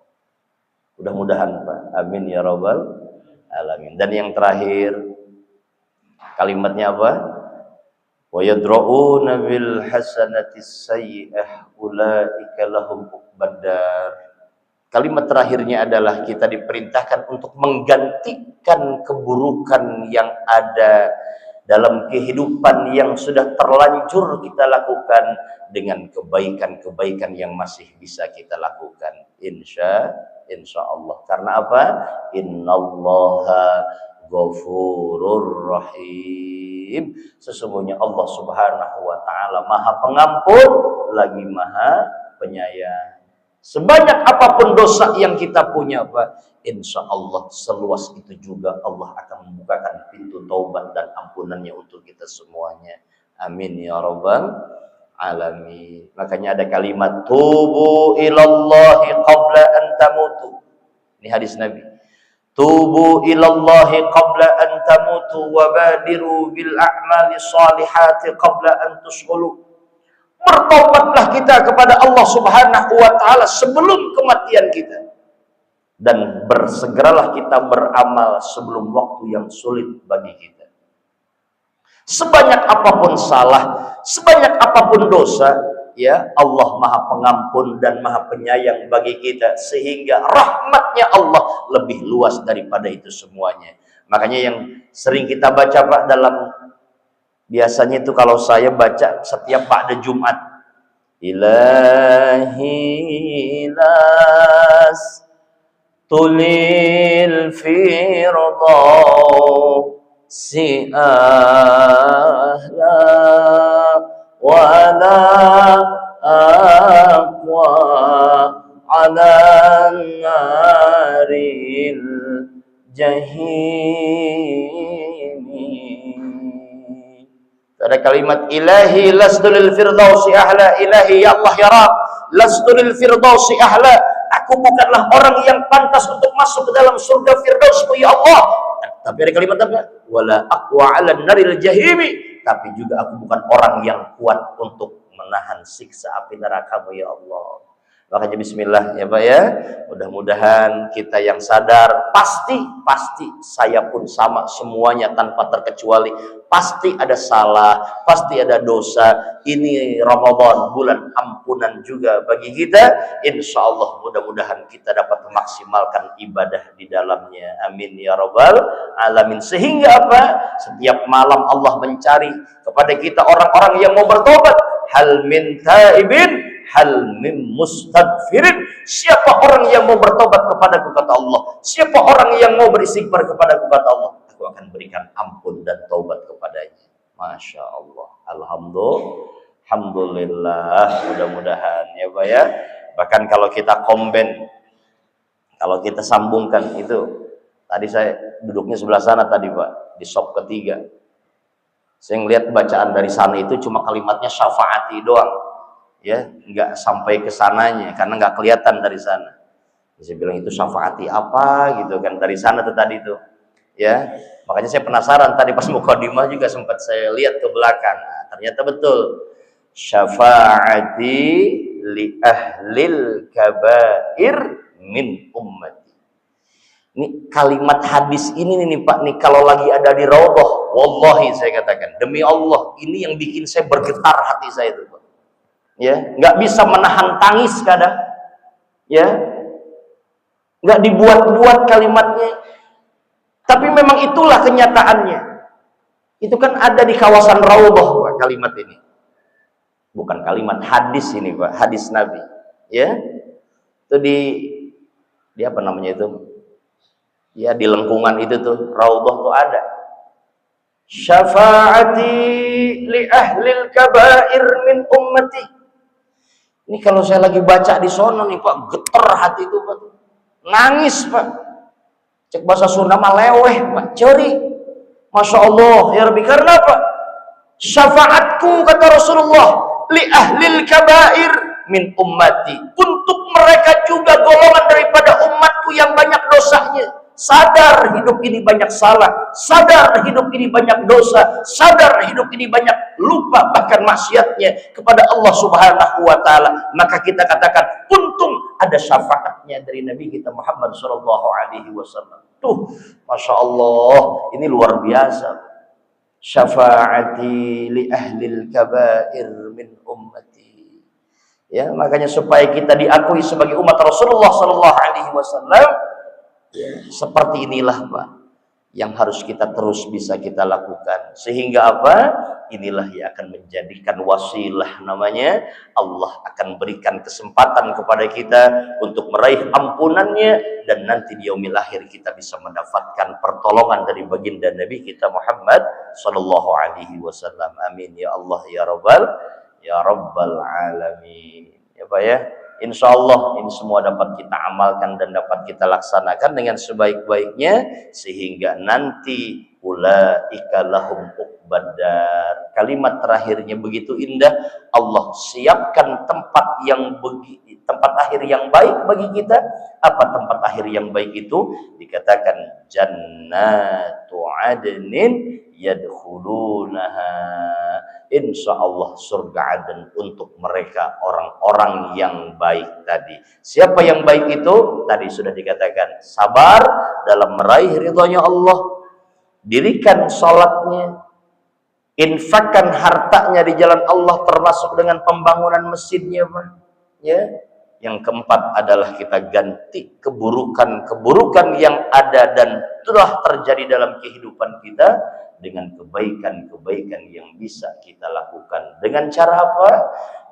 Mudah-mudahan Pak, amin ya rabbal alamin. Dan yang terakhir, kalimatnya apa? Wa yadra'una bil hasanati sayyi'ah ulaika lahum uqbadar. Kalimat terakhirnya adalah kita diperintahkan untuk menggantikan keburukan yang ada dalam kehidupan yang sudah terlanjur kita lakukan dengan kebaikan-kebaikan yang masih bisa kita lakukan. Insya Allah. Karena apa? Innallaha ghafurur rahim. Sesungguhnya Allah Subhanahu wa taala Maha Pengampun lagi Maha Penyayang. Sebanyak apapun dosa yang kita punya, Pak, insya Allah seluas itu juga Allah akan membukakan pintu taubat dan ampunannya untuk kita semuanya. Amin ya rabbal alamin. Makanya ada kalimat tubu ilallahi qabla an tamutu. Ini hadis Nabi. Tubu ilallahi qabla an tamutu wa badiru bil a'mali salihati qabla an tus'ulu. Bertobatlah kita kepada Allah Subhanahu wa taala sebelum kematian kita, dan bersegeralah kita beramal sebelum waktu yang sulit bagi kita. Sebanyak apapun salah, sebanyak apapun dosa, ya, Allah Maha Pengampun dan Maha Penyayang bagi kita, sehingga rahmatnya Allah lebih luas daripada itu semuanya. Makanya yang sering kita baca, Pak, dalam biasanya itu kalau saya baca setiap pada Jumat, Ilahi las tulil firdausi ahla wala aqwa ala naril jahim. Ada kalimat ilahi lasdulil firdausi ahla. Ilahi ya Allah ya Rabb, lasdulil firdausi ahla. Aku bukanlah orang yang pantas untuk masuk ke dalam surga Firdausmu ya Allah. Tapi ada kalimat apa? Wala aqwa 'alan naril jahimi. Tapi juga aku bukan orang yang kuat untuk menahan siksa api neraka-Mu ya Allah. Makanya bismillah ya Pak ya. Mudah-mudahan kita yang sadar, pasti saya pun sama semuanya tanpa terkecuali. Pasti ada salah, pasti ada dosa. Ini Ramadan, bulan ampunan juga bagi kita. Insya Allah mudah-mudahan kita dapat memaksimalkan ibadah di dalamnya. Amin ya rabbal alamin. Sehingga apa? Setiap malam Allah mencari kepada kita orang-orang yang mau bertobat. Hal min taibin, hal min mustaghfirin. Siapa orang yang mau bertobat kepadaku kata Allah, siapa orang yang mau beristighfar kepadaku kata Allah, aku akan berikan ampun dan taubat kepadanya. Masya Allah, alhamdulillah. Mudah-mudahan ya Pak ya. Bahkan kalau kita combine, kalau kita sambungkan itu, tadi saya duduknya sebelah sana tadi Pak, di shop ketiga, saya ngeliat bacaan dari sana itu cuma kalimatnya syafaati doang, ya, nggak sampai ke sananya karena nggak kelihatan dari sana. Saya bilang itu syafaati apa gitu kan dari sana tuh tadi tuh, ya. Makanya saya penasaran tadi pas mukadimah juga sempat saya lihat ke belakang. Nah, ternyata betul syafaati li ahlil kabair min ummati. Ini kalimat hadis ini nih Pak nih, kalau lagi ada di raudhah, wallahi saya katakan demi Allah, ini yang bikin saya bergetar hati saya itu Pak. Ya, nggak bisa menahan tangis kadang, ya, nggak dibuat-buat kalimatnya, tapi memang itulah kenyataannya. Itu kan ada di kawasan raudhah Pak, kalimat ini, bukan kalimat hadis ini Pak, hadis Nabi, ya, itu di apa namanya itu, ya, di lengkungan itu tuh raudhah tuh ada syafaati li ahlil kabair min ummati. Ini kalau saya lagi baca di sono nih Pak, geter hati itu Pak, nangis Pak. Cek bahasa Sunda mah leweh Pak, ceri. Masya Allah ya Rabbi, karena apa? Syafaatku kata Rasulullah li ahlil kabair min ummati, untuk mereka juga golongan daripada umatku yang banyak dosanya. sadar hidup ini banyak salah, sadar hidup ini banyak dosa, sadar hidup ini banyak lupa bahkan maksiatnya kepada Allah Subhanahu wa taala, maka kita katakan untung ada syafaatnya dari Nabi kita Muhammad sallallahu alaihi wasallam. Tuh, Masya Allah, ini luar biasa. Syafaati li ahlil kabair min ummati. Ya, makanya supaya kita diakui sebagai umat Rasulullah sallallahu alaihi wasallam, ya, seperti inilah Pak yang harus kita terus bisa kita lakukan, sehingga apa? Inilah yang akan menjadikan wasilah, namanya Allah akan berikan kesempatan kepada kita untuk meraih ampunannya, dan nanti di yaumil akhir kita bisa mendapatkan pertolongan dari baginda Nabi kita Muhammad sallallahu alaihi wasallam. Amin ya Allah ya rabbal alamin. Ya Pak ya, insya Allah ini semua dapat kita amalkan dan dapat kita laksanakan dengan sebaik-baiknya, sehingga nanti ulaika lahum uqbadar. Kalimat terakhirnya begitu indah. Allah siapkan tempat akhir yang baik bagi kita. Apa tempat akhir yang baik itu? Dikatakan jannatu adnin yadkhulunaha. Insya Allah surga Aden untuk mereka orang-orang yang baik tadi. Siapa yang baik itu? Tadi sudah dikatakan sabar dalam meraih ridhonya Allah, dirikan salatnya, infakkan hartanya di jalan Allah, termasuk dengan pembangunan masjidnya, Pak. Ya. Yang keempat adalah kita ganti keburukan-keburukan yang ada dan telah terjadi dalam kehidupan kita dengan kebaikan-kebaikan yang bisa kita lakukan. Dengan cara apa?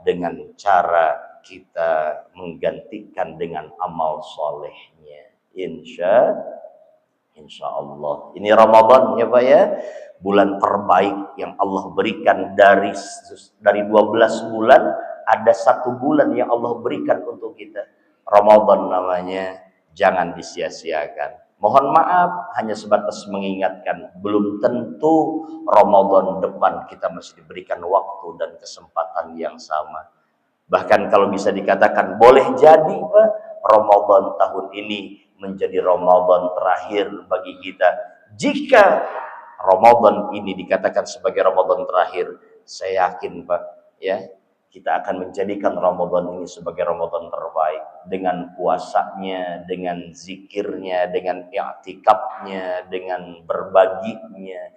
Dengan cara kita menggantikan dengan amal solehnya. Insya Allah. Ini Ramadan ya Pak ya. Bulan terbaik yang Allah berikan dari 12 bulan. Ada 1 bulan yang Allah berikan untuk kita. Ramadan namanya. Jangan disia-siakan. Mohon maaf, hanya sebatas mengingatkan, belum tentu Ramadan depan kita masih diberikan waktu dan kesempatan yang sama. Bahkan kalau bisa dikatakan, boleh jadi Pak, Ramadan tahun ini menjadi Ramadan terakhir bagi kita. Jika Ramadan ini dikatakan sebagai Ramadan terakhir, saya yakin Pak, ya, kita akan menjadikan Ramadan ini sebagai Ramadan terbaik, dengan puasanya, dengan zikirnya, dengan i'tikafnya, dengan berbaginya,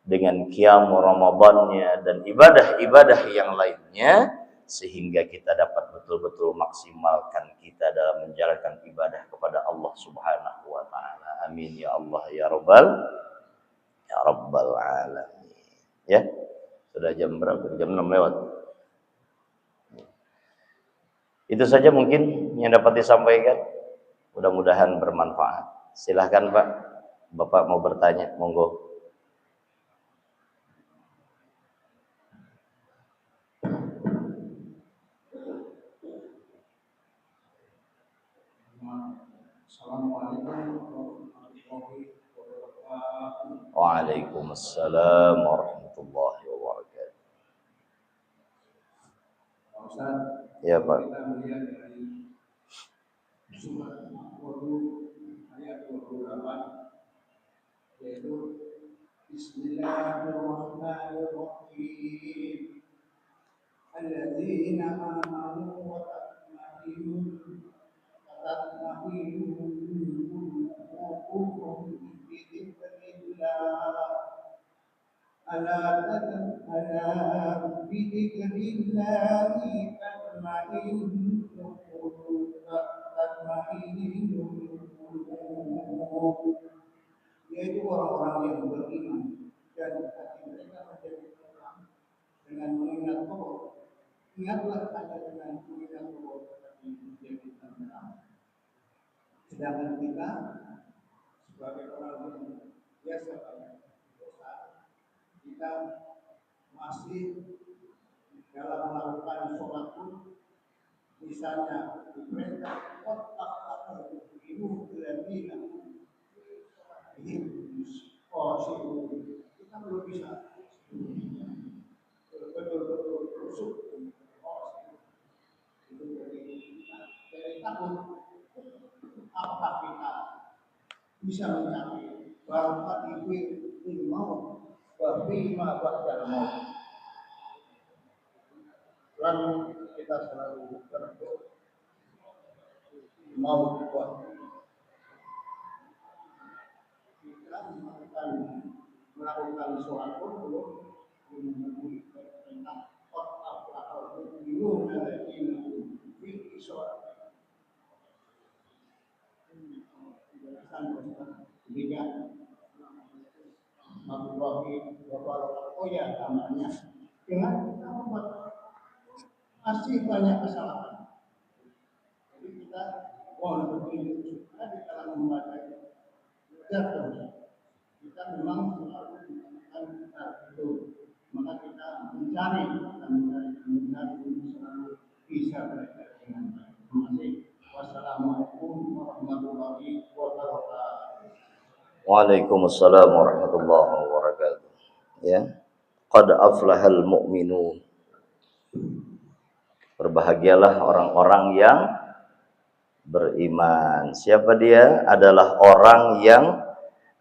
dengan qiyam Ramadannya, dan ibadah-ibadah yang lainnya, sehingga kita dapat betul-betul maksimalkan kita dalam menjalankan ibadah kepada Allah Subhanahu wa taala. Amin ya Allah ya rabbal alamin. Ya. Sudah jam berapa? Jam 6 lewat. Itu saja mungkin yang dapat disampaikan. Mudah-mudahan bermanfaat. Silahkan Pak, Bapak mau bertanya, monggo. Waalaikumsalam warahmatullahi wabarakatuh. Ya Pak. Bismillahirrahmanirrahim. Alladzina amanu wa tatma'innu qulubuhum bi dzikrillah. Ala bi dzikrillah tatma'innul qulub. Yaitu orang-orang yang beriman dan hati mereka menjadi tenang dengan mengingat Allah. Ingatlah ada dengan mengingat Allah tetapi menjadi tenang. Sedangkan kita sebagai orang yang biasa banyak dosa, kita masih dalam melakukan sholat pun misalnya diperintah kotak ilmu lebih kita belum bisa betul-betul rusuk itu dari takut apakah kita bisa bil maut wa bima ba'dal maut. Dan kita selalu berdoa maut wa kita melakukan sholat pun belum memenuhi perintah atau minum dari sholat. Demikian Alhamdulillah oh ya namanya dengan kita membuat masih banyak kesalahan. Jadi kita mohon berpikir supaya di dalam membaca kita memang selalu melakukan itu. Maka kita mencari untuk selalu bisa belajar dengan baik. Terima kasih. Wassalamualaikum warahmatullahi wabarakatuh. Waalaikumsalam warahmatullahi wabarakatuh. Ya, qad aflahal mu'minun. Berbahagialah orang-orang yang beriman. Siapa dia? Adalah orang yang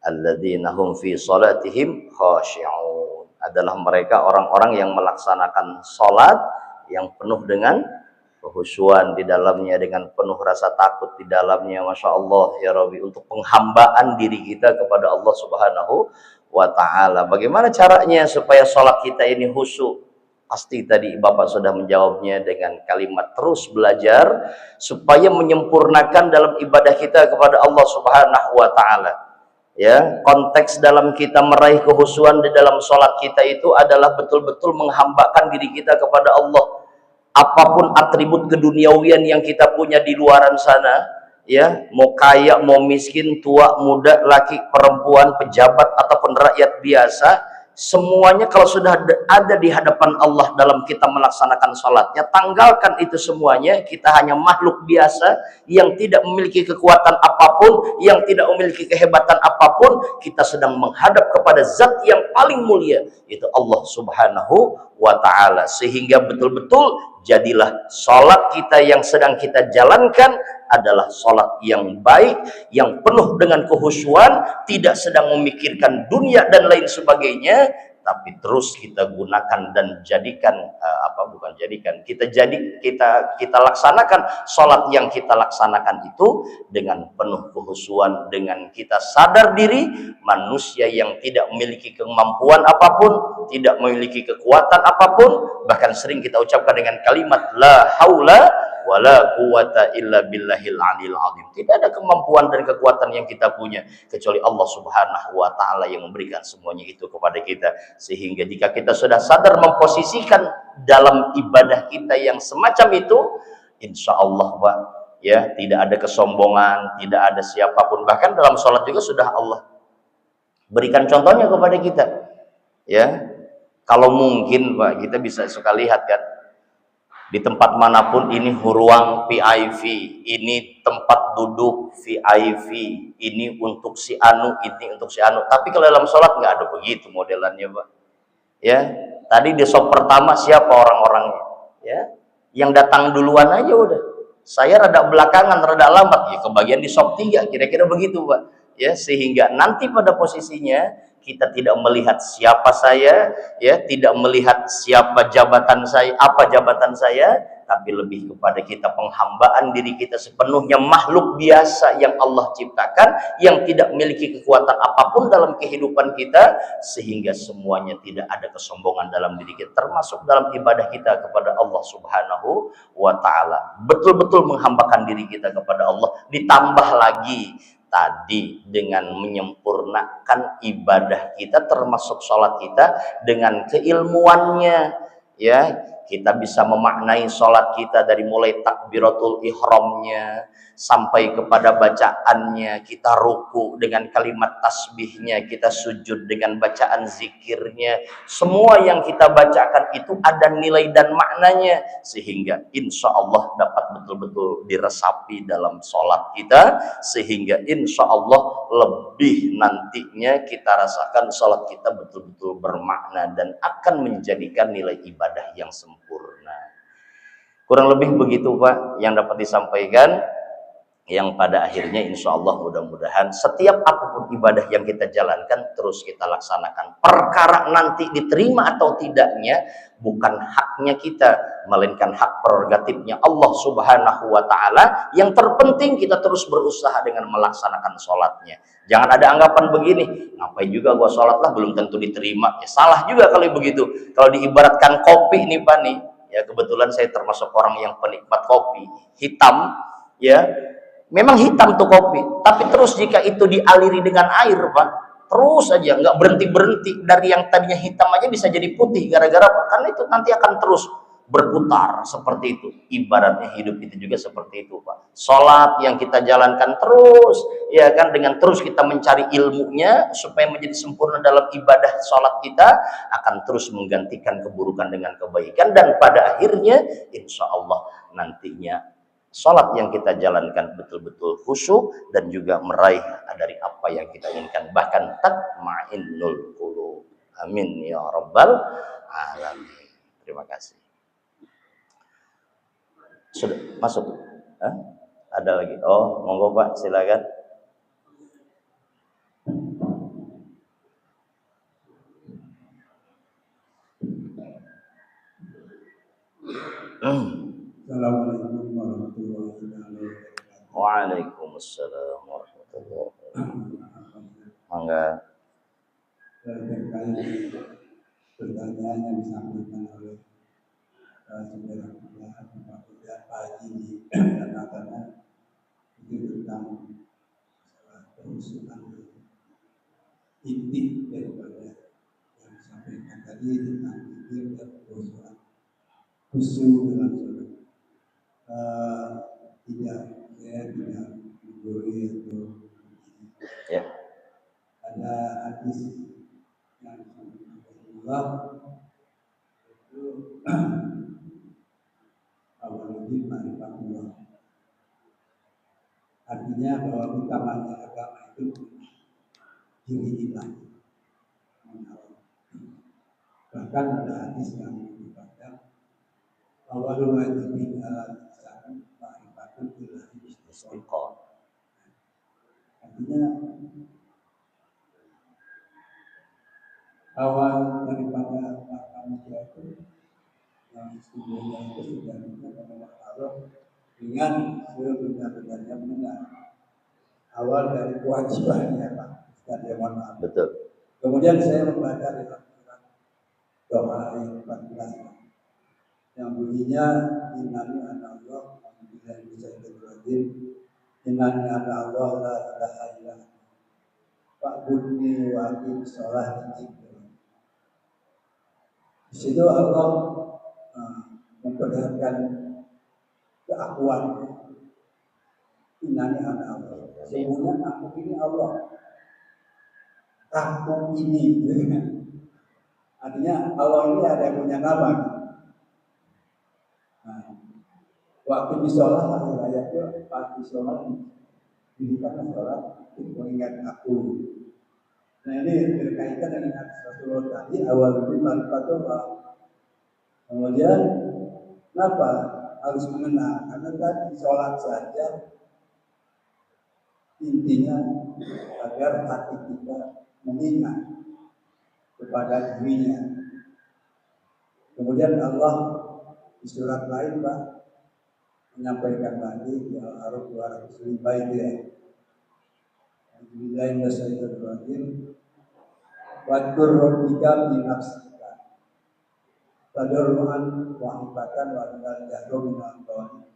alladzina hum fi salatihim khashi'un. Adalah mereka orang-orang yang melaksanakan salat yang penuh dengan kehusyuan di dalamnya, dengan penuh rasa takut di dalamnya. Masya Allah ya Rabbi, untuk penghambaan diri kita kepada Allah Subhanahu wa ta'ala. Bagaimana caranya supaya sholat kita ini khusyuk? Pasti tadi Bapak sudah menjawabnya dengan kalimat terus belajar supaya menyempurnakan dalam ibadah kita kepada Allah Subhanahu wa ta'ala. Ya, konteks dalam kita meraih kehusyuan di dalam sholat kita itu adalah betul-betul menghambakan diri kita kepada Allah. Apapun atribut keduniawian yang kita punya di luaran sana, ya, mau kaya, mau miskin, tua, muda, laki, perempuan, pejabat ataupun rakyat biasa, semuanya kalau sudah ada di hadapan Allah dalam kita melaksanakan sholatnya, tanggalkan itu semuanya. Kita hanya makhluk biasa yang tidak memiliki kekuatan apapun, yang tidak memiliki kehebatan apapun. Kita sedang menghadap kepada zat yang paling mulia, yaitu Allah Subhanahu wa ta'ala. Sehingga betul-betul jadilah sholat kita yang sedang kita jalankan adalah sholat yang baik, yang penuh dengan kehusyuan, tidak sedang memikirkan dunia dan lain sebagainya, tapi terus kita gunakan dan jadikan kita laksanakan sholat yang kita laksanakan itu dengan penuh kehusyuan, dengan kita sadar diri manusia yang tidak memiliki kemampuan apapun, tidak memiliki kekuatan apapun, bahkan sering kita ucapkan dengan kalimat la haula wala quwata illa billahil aliyil azim. Tidak ada kemampuan dan kekuatan yang kita punya kecuali Allah Subhanahu wa ta'ala yang memberikan semuanya itu kepada kita. Sehingga jika kita sudah sadar memposisikan dalam ibadah kita yang semacam itu, insya Allah Pak, ya, tidak ada kesombongan, tidak ada siapapun, bahkan dalam sholat juga sudah Allah berikan contohnya kepada kita. Ya, kalau mungkin Pak, kita bisa suka lihat kan, di tempat manapun ini ruang VIP, ini tempat duduk VIP, ini untuk si anu, ini untuk si anu. Tapi kalau dalam sholat nggak ada begitu modelannya Pak. Ya, tadi di sop pertama siapa orang-orangnya? Ya, yang datang duluan aja udah. Saya rada belakangan, rada lambat, ya kebagian di sop 3, kira-kira begitu Pak. Ya, sehingga nanti pada posisinya kita tidak melihat siapa saya, ya, tidak melihat siapa jabatan saya, apa jabatan saya, tapi lebih kepada kita penghambaan diri kita sepenuhnya makhluk biasa yang Allah ciptakan, yang tidak memiliki kekuatan apapun dalam kehidupan kita, sehingga semuanya tidak ada kesombongan dalam diri kita, termasuk dalam ibadah kita kepada Allah Subhanahu wa ta'ala. Betul-betul menghambakan diri kita kepada Allah, ditambah lagi tadi dengan menyempurnakan ibadah kita termasuk sholat kita dengan keilmuannya, ya, kita bisa memaknai sholat kita dari mulai takbiratul ihramnya sampai kepada bacaannya, kita ruku dengan kalimat tasbihnya, kita sujud dengan bacaan zikirnya, semua yang kita bacakan itu ada nilai dan maknanya, sehingga insya Allah dapat betul-betul diresapi dalam sholat kita, sehingga insya Allah lebih nantinya kita rasakan sholat kita betul-betul bermakna dan akan menjadikan nilai ibadah yang sempurna. Kurang lebih begitu Pak yang dapat disampaikan. yang pada akhirnya insya Allah mudah-mudahan setiap apapun ibadah yang kita jalankan terus kita laksanakan. Perkara nanti diterima atau tidaknya bukan haknya kita, melainkan hak prerogatifnya Allah Subhanahu wa Ta'ala. Yang terpenting kita terus berusaha dengan melaksanakan sholatnya. Jangan ada anggapan begini, ngapain juga gua sholat lah belum tentu diterima. Ya, salah juga kalau begitu. Kalau diibaratkan kopi nih Pak nih, ya kebetulan saya termasuk orang yang penikmat kopi hitam, ya. Memang hitam tuh kopi, tapi terus jika itu dialiri dengan air, Pak, terus aja nggak berhenti-berhenti, dari yang tadinya hitam aja bisa jadi putih gara-gara apa? Karena itu nanti akan terus berputar seperti itu. Ibaratnya hidup itu juga seperti itu, Pak. Sholat yang kita jalankan terus, ya kan, dengan terus kita mencari ilmunya supaya menjadi sempurna dalam ibadah sholat kita, akan terus menggantikan keburukan dengan kebaikan, dan pada akhirnya insya Allah nantinya sholat yang kita jalankan betul-betul khusyuk dan juga meraih dari apa yang kita inginkan, bahkan tatma'innul qulub. Amin ya rabbal alamin. Terima kasih. Sudah masuk? Hah? Ada lagi? Oh, monggo Pak, silakan. Assalamualaikum warahmatullahi wabarakatuh. Waalaikumsalam warahmatullahi wabarakatuh. Mangga. Terkait pertanyaan yang disampaikan oleh saudara kita Pak Haji katakanlah itu tentang masalah kehusuan inti daripada yang disampaikan tadi tentang zikir dan kehusuan khusyuk dalam sholat. Saya tidak menggurui itu. Ya. Ada hadis yang Allah itu awaludin ma'rifatullah. Artinya bahwa utamanya agama itu diri iman. Bahkan ada hadis yang menyebutkan awalul wajibin ala lisan ma'rifatul ilahi istiqomah. Artinya awal daripada manusia itu yang sebenarnya itu sudah mengenal Allah dengan sebenar-benarnya mengenal. Awal dari kewajibannya Pak Ustaz, ya mohon maaf. Betul. Kemudian saya membaca dalam surat doa ayat 14 yang bunyinya innani ana Allah wa billahi minasyaitonir rajim innani ana Allah la ilaha illa ana fa'budni wa aqim sholati dzikri. Di situ Allah memperlihatkan keakuan innani ana Allah. Sesungguhnya aku ini Allah. Aku ini. Artinya Allah ini ada yang punya nama. Waktu di sholat ayatnya waktu sholat dirikan sholat mengingat aku. Nah ini berkaitan dengan hadis Rasulullah tadi awal itu ma'rifatullah. Kemudian kenapa harus mengenal? Karena tadi sholat saja intinya agar hati kita mengingat kepada dirinya. Kemudian Allah di surat lain Pak menyampaikan lagi di Al-Araf 205 itu ya. Alhamdulillah minasyaitonir rajim. Wadkur rabbika bi nafsika tadarruan wa khifatan wa la tahru min al-qawli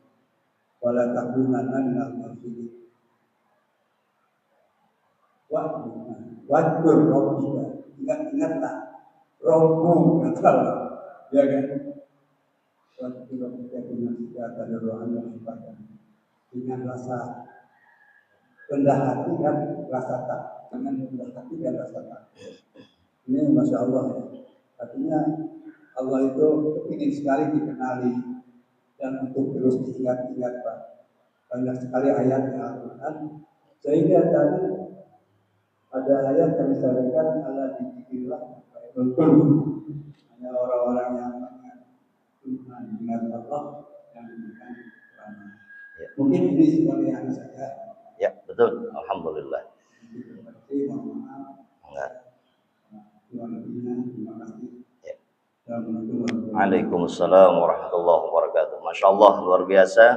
wa la takunanna min al-ghafilin. Wadkur rabbika, ingat-ingatlah Rabbu kata Allah, ya kan? Wadkur rabbika bi nafsika tadarruan wa khifatan, dengan rasa rendah hati dan rasa takut, dengan rendah hati dan rasa takut. Ini Masya Allah ya. Artinya Allah itu ingin sekali dikenali dan untuk terus diingat-ingat Pak. Banyak sekali ayat Al-Quran. Sehingga tadi ada ayat yang disampaikan ala dzikrillah betul. Hanya orang-orang yang mengingat Allah yang diberikan kepada. Mungkin ini sebagai yang saya Betul, alhamdulillah. Enggak. Ya. Waalaikumsalam warahmatullahi wabarakatuh. Masya Allah, luar biasa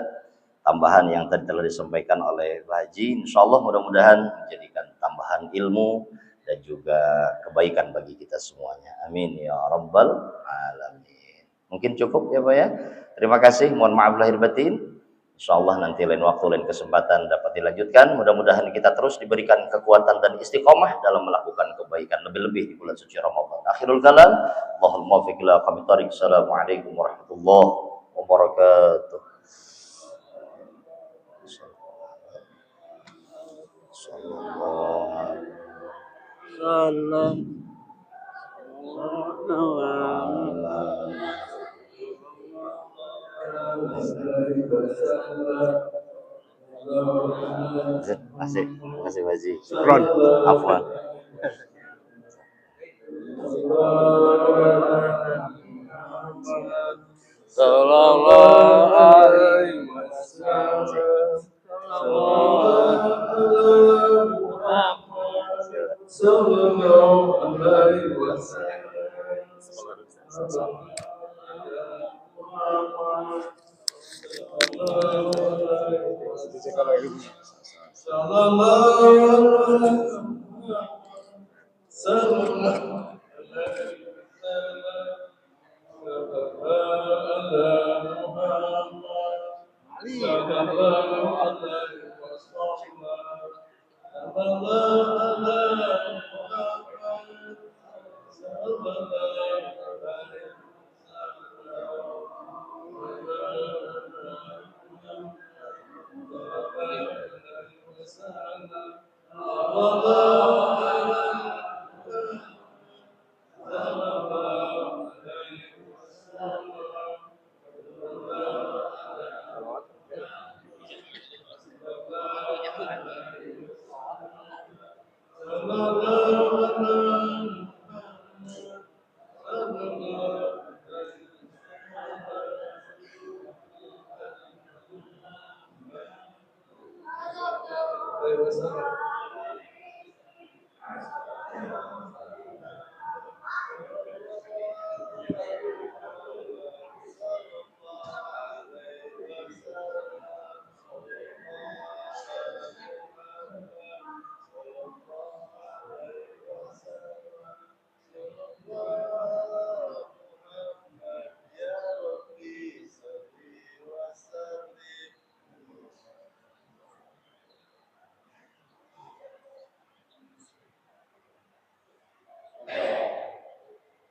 tambahan yang tadi telah disampaikan oleh Pak Haji. Insya Allah mudah-mudahan menjadikan tambahan ilmu dan juga kebaikan bagi kita semuanya. Amin ya rabbal alamin. Mungkin cukup ya Pak ya. Terima kasih. Mohon maaf lahir batin. Insya Allah nanti lain waktu, lain kesempatan dapat dilanjutkan. Mudah-mudahan kita terus diberikan kekuatan dan istiqomah dalam melakukan kebaikan lebih-lebih di bulan suci Ramadan. Akhirul kalam, Allahul muwaffiq ila aqwamit thoriq. Assalamualaikum warahmatullahi wabarakatuh. Asik, makasih Pak Haji. Syukron, afwan. Sallallahu alaihi wasallam. Sallallahu alaihi wasallam. Allah